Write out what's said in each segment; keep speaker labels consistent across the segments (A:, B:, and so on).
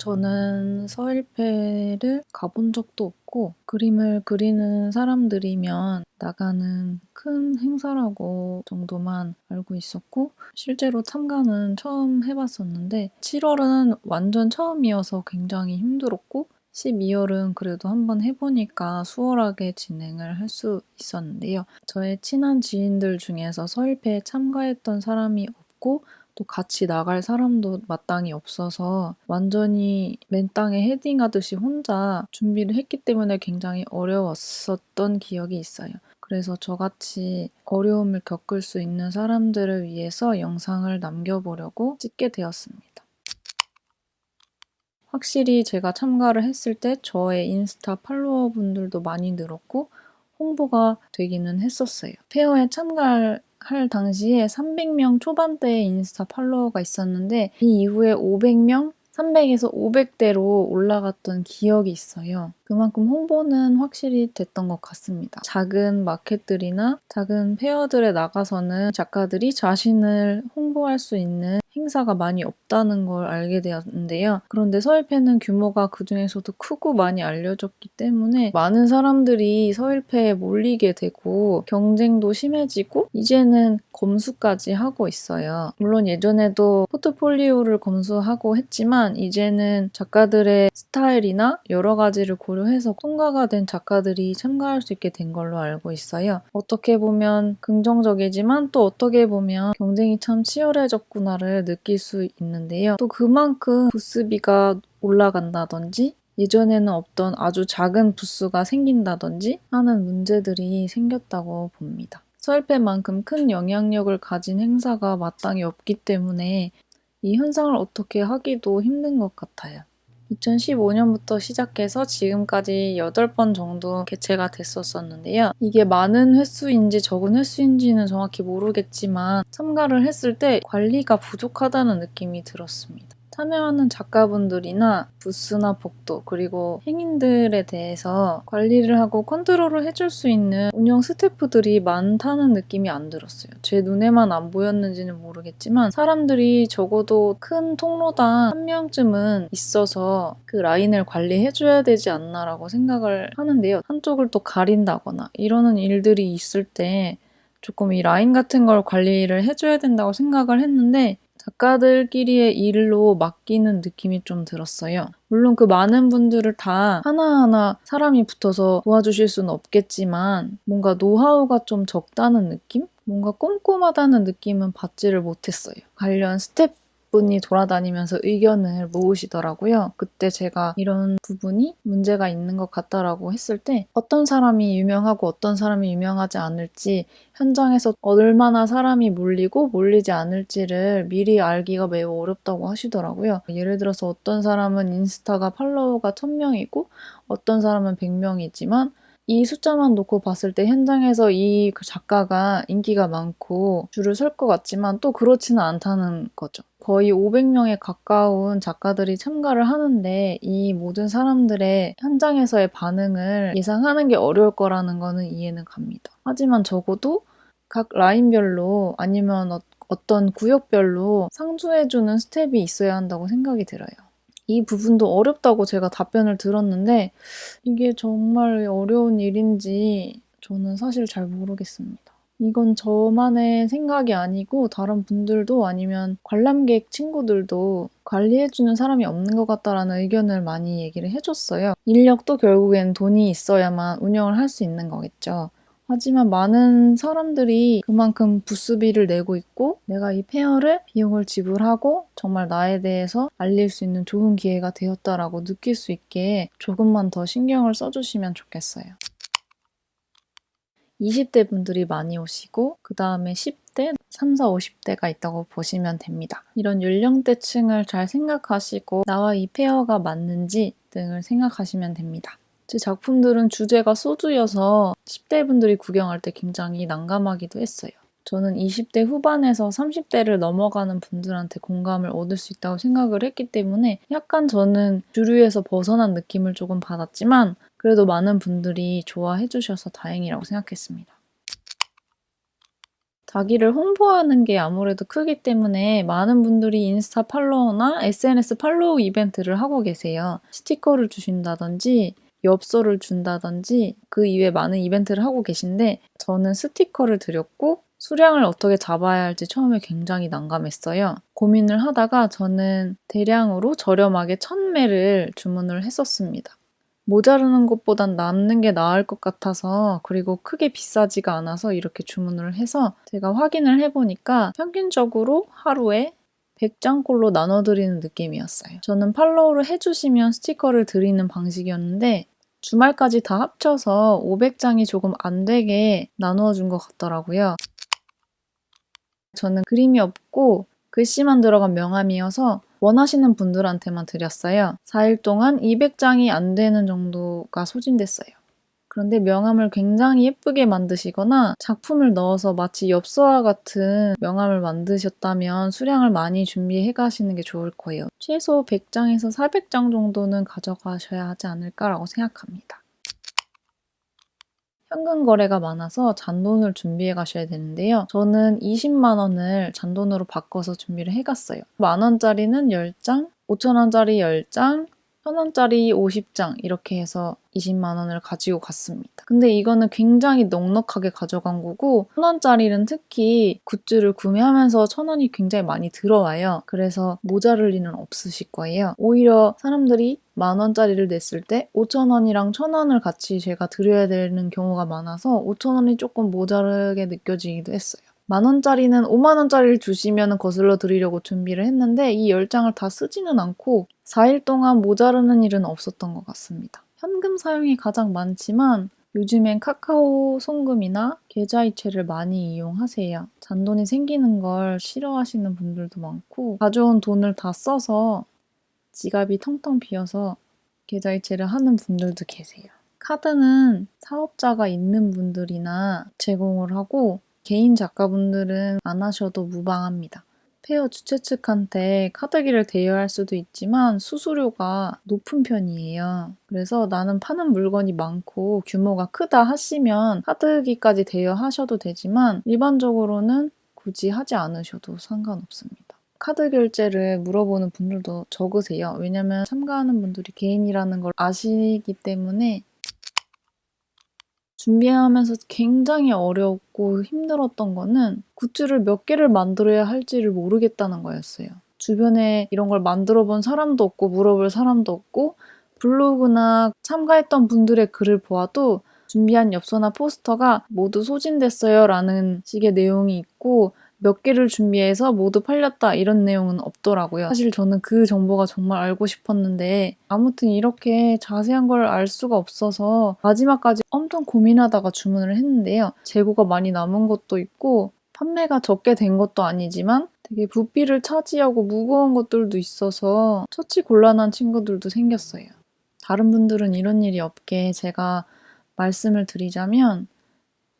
A: 저는 서일패를 가본 적도 없고 그림을 그리는 사람들이면 나가는 큰 행사라고 정도만 알고 있었고 실제로 참가는 처음 해봤었는데 7월은 완전 처음이어서 굉장히 힘들었고 12월은 그래도 한번 해보니까 수월하게 진행을 할 수 있었는데요. 저의 친한 지인들 중에서 서일패에 참가했던 사람이 없고 또 같이 나갈 사람도 마땅히 없어서 완전히 맨땅에 헤딩하듯이 혼자 준비를 했기 때문에 굉장히 어려웠었던 기억이 있어요. 그래서 저같이 어려움을 겪을 수 있는 사람들을 위해서 영상을 남겨보려고 찍게 되었습니다. 확실히 제가 참가를 했을 때 저의 인스타 팔로워 분들도 많이 늘었고 홍보가 되기는 했었어요. 페어에 참가할 당시에 300명 초반대의 인스타 팔로워가 있었는데 이 이후에 500명? 300에서 500대로 올라갔던 기억이 있어요. 그만큼 홍보는 확실히 됐던 것 같습니다. 작은 마켓들이나 작은 페어들에 나가서는 작가들이 자신을 홍보할 수 있는 행사가 많이 없다는 걸 알게 되었는데요. 그런데 서일패는 규모가 그중에서도 크고 많이 알려졌기 때문에 많은 사람들이 서일패에 몰리게 되고 경쟁도 심해지고 이제는 검수까지 하고 있어요. 물론 예전에도 포트폴리오를 검수하고 했지만 이제는 작가들의 스타일이나 여러 가지를 고려해서 통과가 된 작가들이 참가할 수 있게 된 걸로 알고 있어요. 어떻게 보면 긍정적이지만 또 어떻게 보면 경쟁이 참 치열해졌구나를 느낄 수 있는데요. 또 그만큼 부스비가 올라간다든지 예전에는 없던 아주 작은 부스가 생긴다든지 하는 문제들이 생겼다고 봅니다. 서일패만큼 큰 영향력을 가진 행사가 마땅히 없기 때문에 이 현상을 어떻게 하기도 힘든 것 같아요. 2015년부터 시작해서 지금까지 8번 정도 개최가 됐었는데요. 이게 많은 횟수인지 적은 횟수인지는 정확히 모르겠지만 참가를 했을 때 관리가 부족하다는 느낌이 들었습니다. 참여하는 작가분들이나 부스나 복도 그리고 행인들에 대해서 관리를 하고 컨트롤을 해줄 수 있는 운영 스태프들이 많다는 느낌이 안 들었어요. 제 눈에만 안 보였는지는 모르겠지만 사람들이 적어도 큰 통로당 한 명쯤은 있어서 그 라인을 관리해줘야 되지 않나라고 생각을 하는데요. 한쪽을 또 가린다거나 이러는 일들이 있을 때 조금 이 라인 같은 걸 관리를 해줘야 된다고 생각을 했는데 작가들끼리의 일로 맡기는 느낌이 좀 들었어요. 물론 그 많은 분들을 다 하나하나 사람이 붙어서 도와주실 수는 없겠지만 뭔가 노하우가 좀 적다는 느낌? 뭔가 꼼꼼하다는 느낌은 받지를 못했어요. 관련 스태프분이 돌아다니면서 의견을 모으시더라고요. 그때 제가 이런 부분이 문제가 있는 것 같다라고 했을 때 어떤 사람이 유명하고 어떤 사람이 유명하지 않을지 현장에서 얼마나 사람이 몰리고 몰리지 않을지를 미리 알기가 매우 어렵다고 하시더라고요. 예를 들어서 어떤 사람은 인스타가 팔로워가 1000명이고 어떤 사람은 100명이지만 이 숫자만 놓고 봤을 때 현장에서 이 작가가 인기가 많고 줄을 설 것 같지만 또 그렇지는 않다는 거죠. 거의 500명에 가까운 작가들이 참가를 하는데 이 모든 사람들의 현장에서의 반응을 예상하는 게 어려울 거라는 거는 이해는 갑니다. 하지만 적어도 각 라인별로 아니면 어떤 구역별로 상주해주는 스텝이 있어야 한다고 생각이 들어요. 이 부분도 어렵다고 제가 답변을 들었는데 이게 정말 어려운 일인지 저는 사실 잘 모르겠습니다. 이건 저만의 생각이 아니고 다른 분들도 아니면 관람객 친구들도 관리해주는 사람이 없는 것 같다라는 의견을 많이 얘기를 해줬어요. 인력도 결국엔 돈이 있어야만 운영을 할 수 있는 거겠죠. 하지만 많은 사람들이 그만큼 부스비를 내고 있고 내가 이 페어를 비용을 지불하고 정말 나에 대해서 알릴 수 있는 좋은 기회가 되었다라고 느낄 수 있게 조금만 더 신경을 써주시면 좋겠어요. 20대 분들이 많이 오시고 그 다음에 10대, 30, 50대가 있다고 보시면 됩니다. 이런 연령대층을 잘 생각하시고 나와 이 페어가 맞는지 등을 생각하시면 됩니다. 제 작품들은 주제가 소주여서 10대 분들이 구경할 때 굉장히 난감하기도 했어요. 저는 20대 후반에서 30대를 넘어가는 분들한테 공감을 얻을 수 있다고 생각을 했기 때문에 약간 저는 주류에서 벗어난 느낌을 조금 받았지만 그래도 많은 분들이 좋아해 주셔서 다행이라고 생각했습니다. 자기를 홍보하는 게 아무래도 크기 때문에 많은 분들이 인스타 팔로우나 SNS 팔로우 이벤트를 하고 계세요. 스티커를 주신다든지 엽서를 준다든지 그 이외에 많은 이벤트를 하고 계신데 저는 스티커를 드렸고 수량을 어떻게 잡아야 할지 처음에 굉장히 난감했어요. 고민을 하다가 저는 대량으로 저렴하게 1000매를 주문을 했었습니다. 모자르는 것보단 남는 게 나을 것 같아서 그리고 크게 비싸지가 않아서 이렇게 주문을 해서 제가 확인을 해보니까 평균적으로 하루에 100장꼴로 나눠드리는 느낌이었어요. 저는 팔로우를 해주시면 스티커를 드리는 방식이었는데 주말까지 다 합쳐서 500장이 조금 안 되게 나누어 준 것 같더라고요. 저는 그림이 없고 글씨만 들어간 명함이어서 원하시는 분들한테만 드렸어요. 4일 동안 200장이 안 되는 정도가 소진됐어요. 그런데 명함을 굉장히 예쁘게 만드시거나 작품을 넣어서 마치 엽서와 같은 명함을 만드셨다면 수량을 많이 준비해 가시는 게 좋을 거예요. 최소 100장에서 400장 정도는 가져가셔야 하지 않을까라고 생각합니다. 현금 거래가 많아서 잔돈을 준비해 가셔야 되는데요. 저는 20만 원을 잔돈으로 바꿔서 준비를 해갔어요. 만 원짜리는 10장, 5천 원짜리 10장, 1000원짜리 50장 이렇게 해서 20만 원을 가지고 갔습니다. 근데 이거는 굉장히 넉넉하게 가져간 거고 1000원짜리는 특히 굿즈를 구매하면서 1000원이 굉장히 많이 들어와요. 그래서 모자랄 리는 없으실 거예요. 오히려 사람들이 10,000원짜리를 냈을 때 5,000원이랑 1,000원을 같이 제가 드려야 되는 경우가 많아서 5,000원이 조금 모자르게 느껴지기도 했어요. 10,000원짜리는 50,000원짜리를 주시면 거슬러 드리려고 준비를 했는데 이 10장을 다 쓰지는 않고 4일 동안 모자르는 일은 없었던 것 같습니다. 현금 사용이 가장 많지만 요즘엔 카카오 송금이나 계좌이체를 많이 이용하세요. 잔돈이 생기는 걸 싫어하시는 분들도 많고 가져온 돈을 다 써서 지갑이 텅텅 비어서 계좌이체를 하는 분들도 계세요. 카드는 사업자가 있는 분들이나 제공을 하고 개인 작가분들은 안 하셔도 무방합니다. 페어 주최 측한테 카드기를 대여할 수도 있지만 수수료가 높은 편이에요. 그래서 나는 파는 물건이 많고 규모가 크다 하시면 카드기까지 대여하셔도 되지만 일반적으로는 굳이 하지 않으셔도 상관없습니다. 카드 결제를 물어보는 분들도 적으세요. 왜냐면 참가하는 분들이 개인이라는 걸 아시기 때문에 준비하면서 굉장히 어렵고 힘들었던 거는 굿즈를 몇 개를 만들어야 할지를 모르겠다는 거였어요. 주변에 이런 걸 만들어 본 사람도 없고 물어볼 사람도 없고 블로그나 참가했던 분들의 글을 보아도 준비한 엽서나 포스터가 모두 소진됐어요 라는 식의 내용이 있고 몇 개를 준비해서 모두 팔렸다 이런 내용은 없더라고요. 사실 저는 그 정보가 정말 알고 싶었는데 아무튼 이렇게 자세한 걸 알 수가 없어서 마지막까지 엄청 고민하다가 주문을 했는데요. 재고가 많이 남은 것도 있고 판매가 적게 된 것도 아니지만 되게 부피를 차지하고 무거운 것들도 있어서 처치 곤란한 친구들도 생겼어요. 다른 분들은 이런 일이 없게 제가 말씀을 드리자면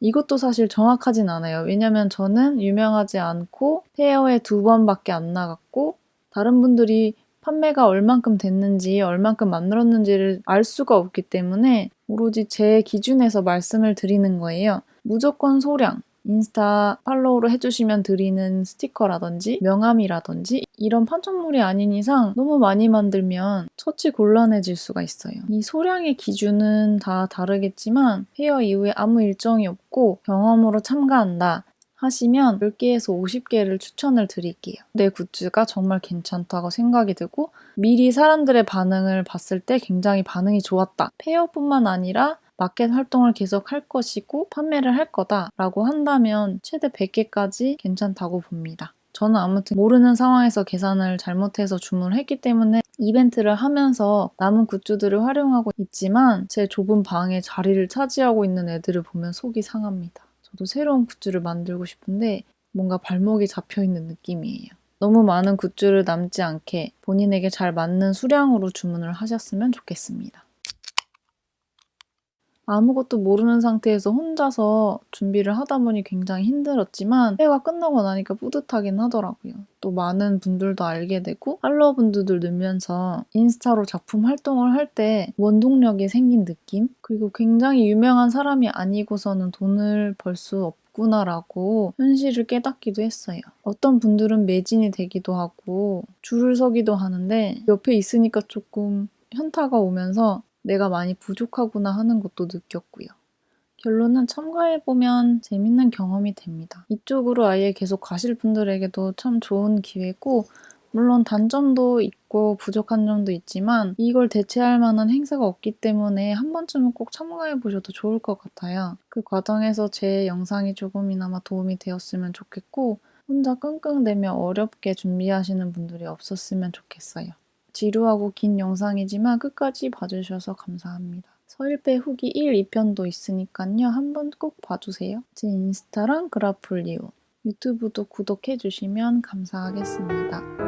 A: 이것도 사실 정확하진 않아요. 왜냐면 저는 유명하지 않고 페어에 2번밖에 안 나갔고 다른 분들이 판매가 얼만큼 됐는지 얼만큼 만들었는지를 알 수가 없기 때문에 오로지 제 기준에서 말씀을 드리는 거예요. 무조건 소량, 인스타 팔로우를 해주시면 드리는 스티커라든지 명함이라든지 이런 판촉물이 아닌 이상 너무 많이 만들면 처치 곤란해질 수가 있어요. 이 소량의 기준은 다 다르겠지만 페어 이후에 아무 일정이 없고 경험으로 참가한다 하시면 10개에서 50개를 추천을 드릴게요. 내 굿즈가 정말 괜찮다고 생각이 들고 미리 사람들의 반응을 봤을 때 굉장히 반응이 좋았다. 페어뿐만 아니라 마켓 활동을 계속 할 것이고 판매를 할 거다라고 한다면 최대 100개까지 괜찮다고 봅니다. 저는 아무튼 모르는 상황에서 계산을 잘못해서 주문을 했기 때문에 이벤트를 하면서 남은 굿즈들을 활용하고 있지만 제 좁은 방에 자리를 차지하고 있는 애들을 보면 속이 상합니다. 저도 새로운 굿즈를 만들고 싶은데 뭔가 발목이 잡혀있는 느낌이에요. 너무 많은 굿즈를 남지 않게 본인에게 잘 맞는 수량으로 주문을 하셨으면 좋겠습니다. 아무것도 모르는 상태에서 혼자서 준비를 하다 보니 굉장히 힘들었지만 회의가 끝나고 나니까 뿌듯하긴 하더라고요. 또 많은 분들도 알게 되고 팔로워분들도 늘면서 인스타로 작품 활동을 할 때 원동력이 생긴 느낌? 그리고 굉장히 유명한 사람이 아니고서는 돈을 벌 수 없구나라고 현실을 깨닫기도 했어요. 어떤 분들은 매진이 되기도 하고 줄을 서기도 하는데 옆에 있으니까 조금 현타가 오면서 내가 많이 부족하구나 하는 것도 느꼈고요. 결론은 참가해보면 재밌는 경험이 됩니다. 이쪽으로 아예 계속 가실 분들에게도 참 좋은 기회고, 물론 단점도 있고 부족한 점도 있지만 이걸 대체할 만한 행사가 없기 때문에 한 번쯤은 꼭 참가해보셔도 좋을 것 같아요. 그 과정에서 제 영상이 조금이나마 도움이 되었으면 좋겠고, 혼자 끙끙대며 어렵게 준비하시는 분들이 없었으면 좋겠어요. 지루하고 긴 영상이지만 끝까지 봐주셔서 감사합니다. 서일배 후기 1, 2편도 있으니까요. 한번 꼭 봐주세요. 제 인스타랑 그라플리오, 유튜브도 구독해주시면 감사하겠습니다.